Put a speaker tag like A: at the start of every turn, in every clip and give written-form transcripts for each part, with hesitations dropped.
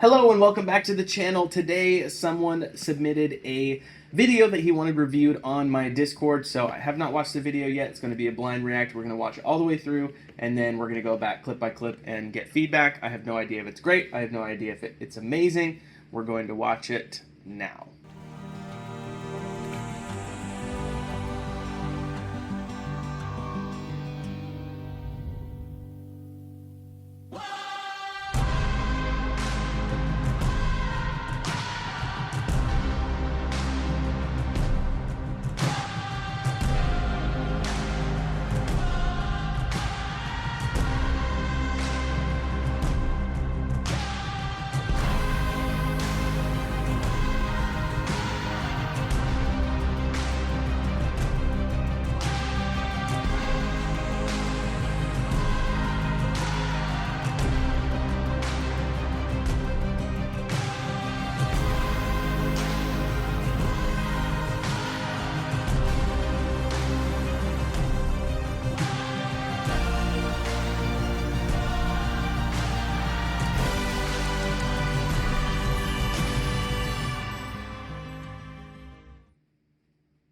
A: Hello and welcome back to the channel. Today someone submitted a video that he wanted reviewed on my Discord, so I have not watched the video yet. It's going to be a blind react. We're going to watch it all the way through, and then we're going to go back clip by clip and get feedback. I have no idea if it's great. I have no idea if it's amazing. We're going to watch it now.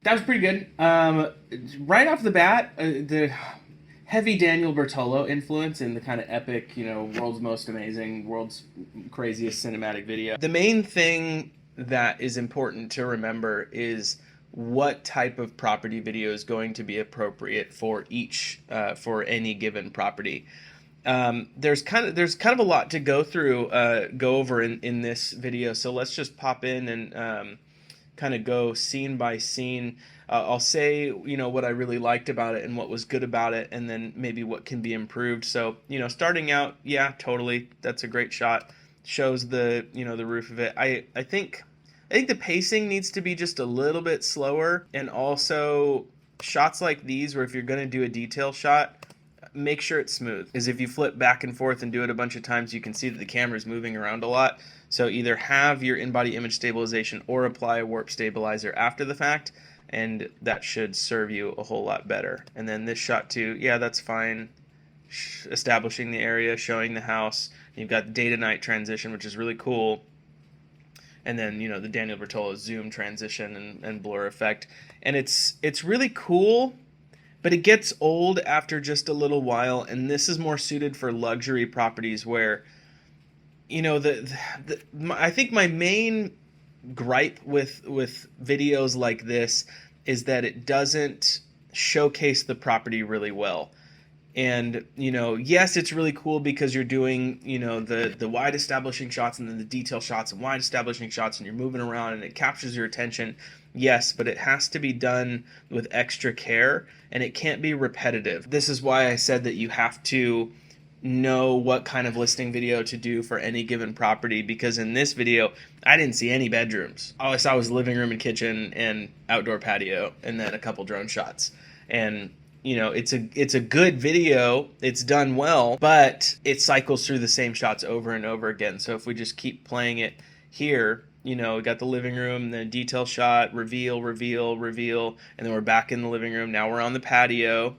A: That was pretty good. Right off the bat, the heavy Daniel Bertolo influence in the kind of epic, world's most amazing, world's craziest cinematic video. The main thing that is important to remember is what type of property video is going to be appropriate for for any given property. There's kind of a lot to go over in this video, so let's just pop in and kind of go scene by scene. I'll say, what I really liked about it and what was good about it, and then maybe what can be improved. So, starting out, yeah, totally, that's a great shot. Shows the roof of it. I think the pacing needs to be just a little bit slower, and also shots like these, where if you're going to do a detail shot, make sure it's smooth. Because if you flip back and forth and do it a bunch of times, you can see that the camera is moving around a lot. So either have your in-body image stabilization or apply a warp stabilizer after the fact, and that should serve you a whole lot better. And then this shot too, yeah, that's fine. Establishing the area, showing the house. You've got day to night transition, which is really cool. And then, the Daniel Bertolo zoom transition and blur effect. And it's really cool, but it gets old after just a little while, and this is more suited for luxury properties where, I think my main gripe with videos like this is that it doesn't showcase the property really well. And, yes, it's really cool because you're doing, the wide establishing shots and then the detail shots and wide establishing shots, and you're moving around and it captures your attention. Yes, but it has to be done with extra care, and it can't be repetitive. This is why I said that you have to know what kind of listing video to do for any given property, because in this video I didn't see any bedrooms. All I saw was living room and kitchen and outdoor patio, and then a couple drone shots. And it's a good video, it's done well, but it cycles through the same shots over and over again. So if we just keep playing it here, we got the living room, then a detail shot, reveal, and then we're back in the living room. Now we're on the patio,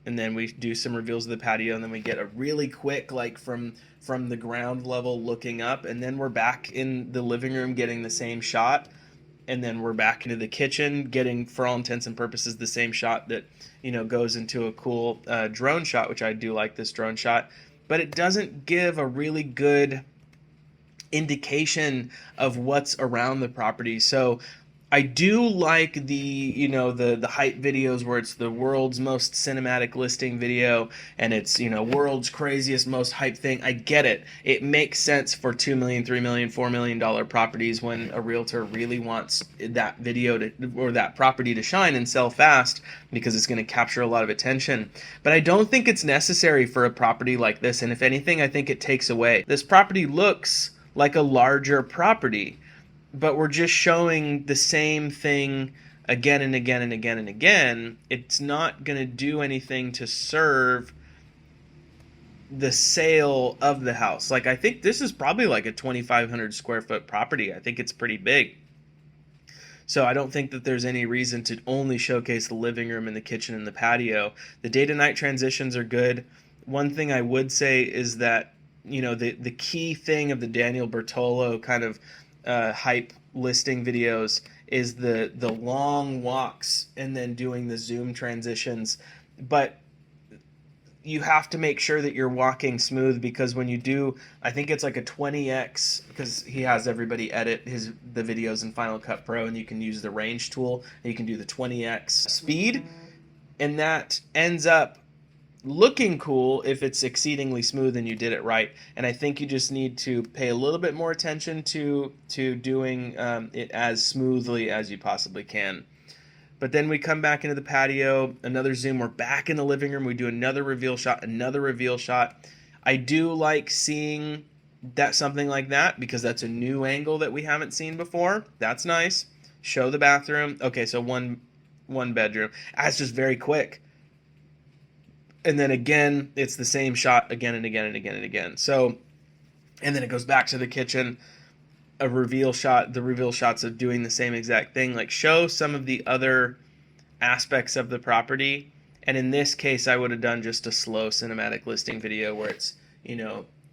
A: and then we do some reveals of the patio, and then we get a really quick, from the ground level looking up, and then we're back in the living room getting the same shot, and then we're back into the kitchen getting, for all intents and purposes, the same shot that, goes into a cool drone shot, which I do like this drone shot, but it doesn't give a really good indication of what's around the property. So I do like the hype videos where it's the world's most cinematic listing video and it's, world's craziest, most hype thing. I get it. It makes sense for $2 million, $3 million, $4 million properties when a realtor really wants that video or that property to shine and sell fast because it's going to capture a lot of attention. But I don't think it's necessary for a property like this. And if anything, I think it takes away. This property looks like a larger property, but we're just showing the same thing again and again and again and again. It's not going to do anything to serve the sale of the house. I think this is probably like a 2,500 square foot property. I think it's pretty big. So I don't think that there's any reason to only showcase the living room and the kitchen and the patio. The day to night transitions are good. One thing I would say is that the key thing of the Daniel Bertolo kind of hype listing videos is the long walks and then doing the zoom transitions. But you have to make sure that you're walking smooth, because when you do, I think it's like a 20x, because he has everybody edit the videos in Final Cut Pro, and you can use the range tool and you can do the 20x speed, and that ends up looking cool if it's exceedingly smooth and you did it right. And I think you just need to pay a little bit more attention to doing it as smoothly as you possibly can. But then we come back into the patio, another zoom, we're back in the living room, we do another reveal shot, another reveal shot. I do like seeing something like that, because that's a new angle that we haven't seen before. That's nice. Show the bathroom. Okay, so one bedroom. It's just very quick. And then again, it's the same shot again and again and again and again. So, and then it goes back to the kitchen. A reveal shot, the reveal shots of doing the same exact thing. Like, show some of the other aspects of the property. And in this case, I would have done just a slow cinematic listing video where it's,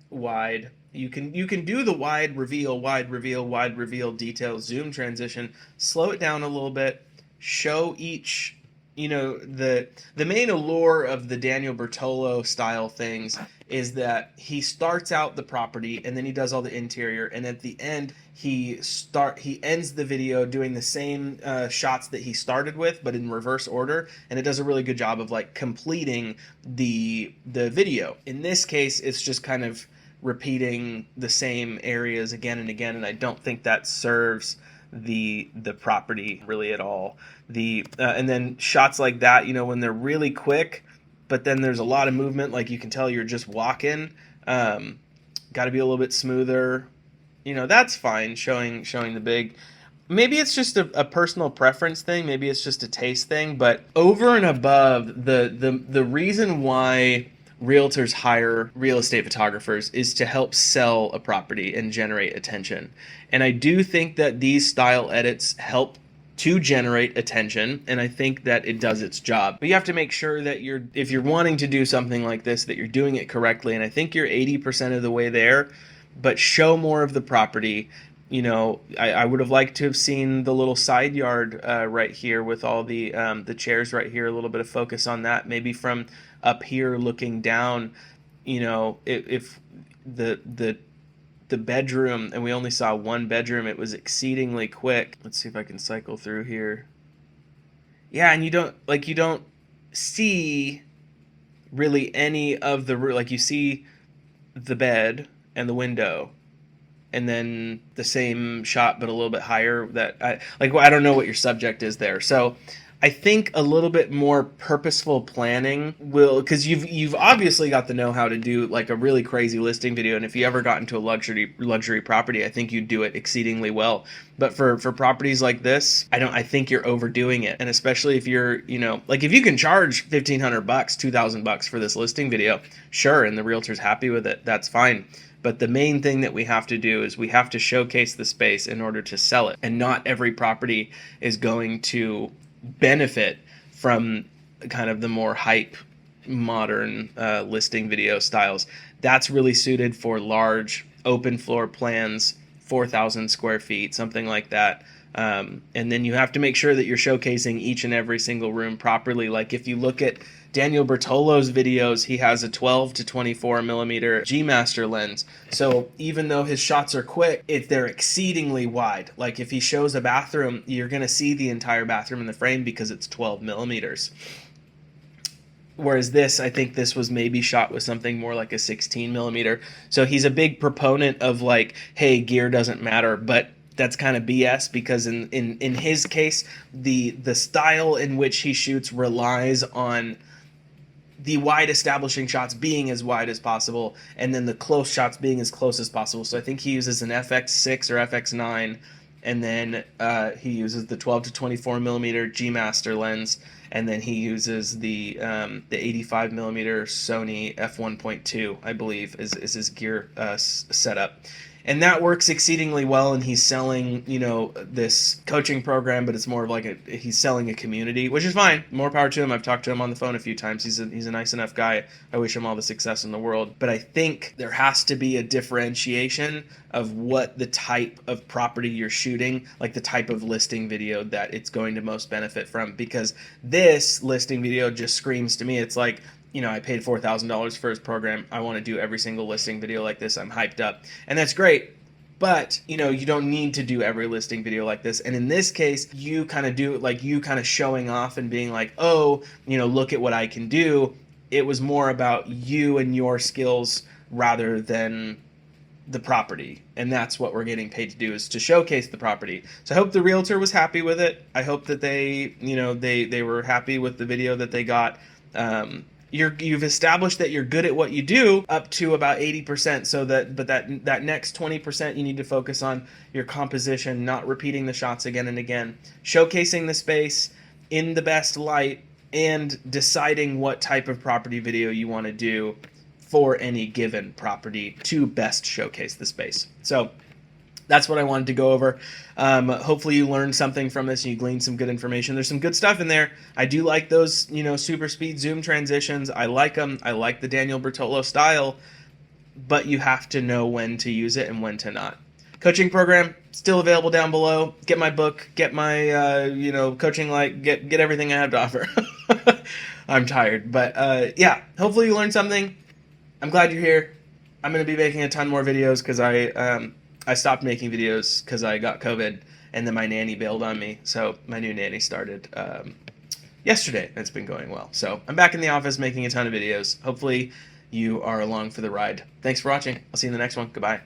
A: wide. You can do the wide reveal, detail, zoom transition, slow it down a little bit, show each, the main allure of the Daniel Bertolo style things is that he starts out the property and then he does all the interior, and at the end he ends the video doing the same shots that he started with, but in reverse order, and it does a really good job of like completing the video. In this case, it's just kind of repeating the same areas again and again, and I don't think that serves the property really at all. And then shots like that, when they're really quick, but then there's a lot of movement, like you can tell you're just walking, got to be a little bit smoother. That's fine, showing the big. Maybe it's just a personal preference thing, maybe it's just a taste thing, but over and above, the reason why realtors hire real estate photographers is to help sell a property and generate attention. And I do think that these style edits help to generate attention, and I think that it does its job. But you have to make sure that if you're wanting to do something like this, that you're doing it correctly, and I think you're 80% of the way there, but show more of the property. I would have liked to have seen the little side yard right here with all the chairs right here, a little bit of focus on that, maybe from up here looking down. If the bedroom, and we only saw one bedroom, it was exceedingly quick. Let's see if I can cycle through here. Yeah, and you don't see really any of the, like, you see the bed and the window, and then the same shot but a little bit higher. I don't know what your subject is there. So I think a little bit more purposeful planning will, because you've obviously got the know-how to do like a really crazy listing video, and if you ever got into a luxury property, I think you'd do it exceedingly well. But for properties like this, I think you're overdoing it, and especially if you're, like, if you can charge $1,500, $2,000 for this listing video, sure, and the realtor's happy with it, that's fine. But the main thing that we have to do is we have to showcase the space in order to sell it, and not every property is going to benefit from kind of the more hype modern listing video styles. That's really suited for large open floor plans, 4,000 square feet, something like that. And then you have to make sure that you're showcasing each and every single room properly. Like, if you look at Daniel Bertolo's videos, he has a 12 to 24 millimeter G Master lens. So even though his shots are quick, they're exceedingly wide. Like, if he shows a bathroom, you're going to see the entire bathroom in the frame because it's 12 millimeters. Whereas this, I think this was maybe shot with something more like a 16 millimeter. So he's a big proponent of like, hey, gear doesn't matter, but that's kind of BS, because in his case, the style in which he shoots relies on the wide establishing shots being as wide as possible, and then the close shots being as close as possible. So I think he uses an FX6 or FX9, and then he uses the 12 to 24 millimeter G Master lens, and then he uses the 85 millimeter Sony f1.2, I believe, is his gear setup. And that works exceedingly well, and he's selling, this coaching program, but it's more of like he's selling a community, which is fine. More power to him. I've talked to him on the phone a few times. He's a nice enough guy. I wish him all the success in the world. But I think there has to be a differentiation of what the type of property you're shooting, like the type of listing video that it's going to most benefit from. Because this listing video just screams to me, it's like, I paid $4,000 for his program. I want to do every single listing video like this. I'm hyped up. And that's great. But, you don't need to do every listing video like this. And in this case, you kind of do, like, you kind of showing off and being like, oh, look at what I can do. It was more about you and your skills rather than the property. And that's what we're getting paid to do, is to showcase the property. So I hope the realtor was happy with it. I hope that they were happy with the video that they got. You've established that you're good at what you do up to about 80%. So that next 20% you need to focus on your composition, not repeating the shots again and again, showcasing the space in the best light, and deciding what type of property video you want to do for any given property to best showcase the space. So that's what I wanted to go over. Hopefully you learned something from this and you gleaned some good information. There's some good stuff in there. I do like those, super speed zoom transitions. I like them. I like the Daniel Bertolo style, but you have to know when to use it and when to not. Coaching program still available down below. Get my book, get my, coaching get everything I have to offer. I'm tired, but yeah, hopefully you learned something. I'm glad you're here. I'm going to be making a ton more videos because I stopped making videos because I got COVID, and then my nanny bailed on me. So my new nanny started yesterday. It's been going well. So I'm back in the office making a ton of videos. Hopefully you are along for the ride. Thanks for watching. I'll see you in the next one. Goodbye.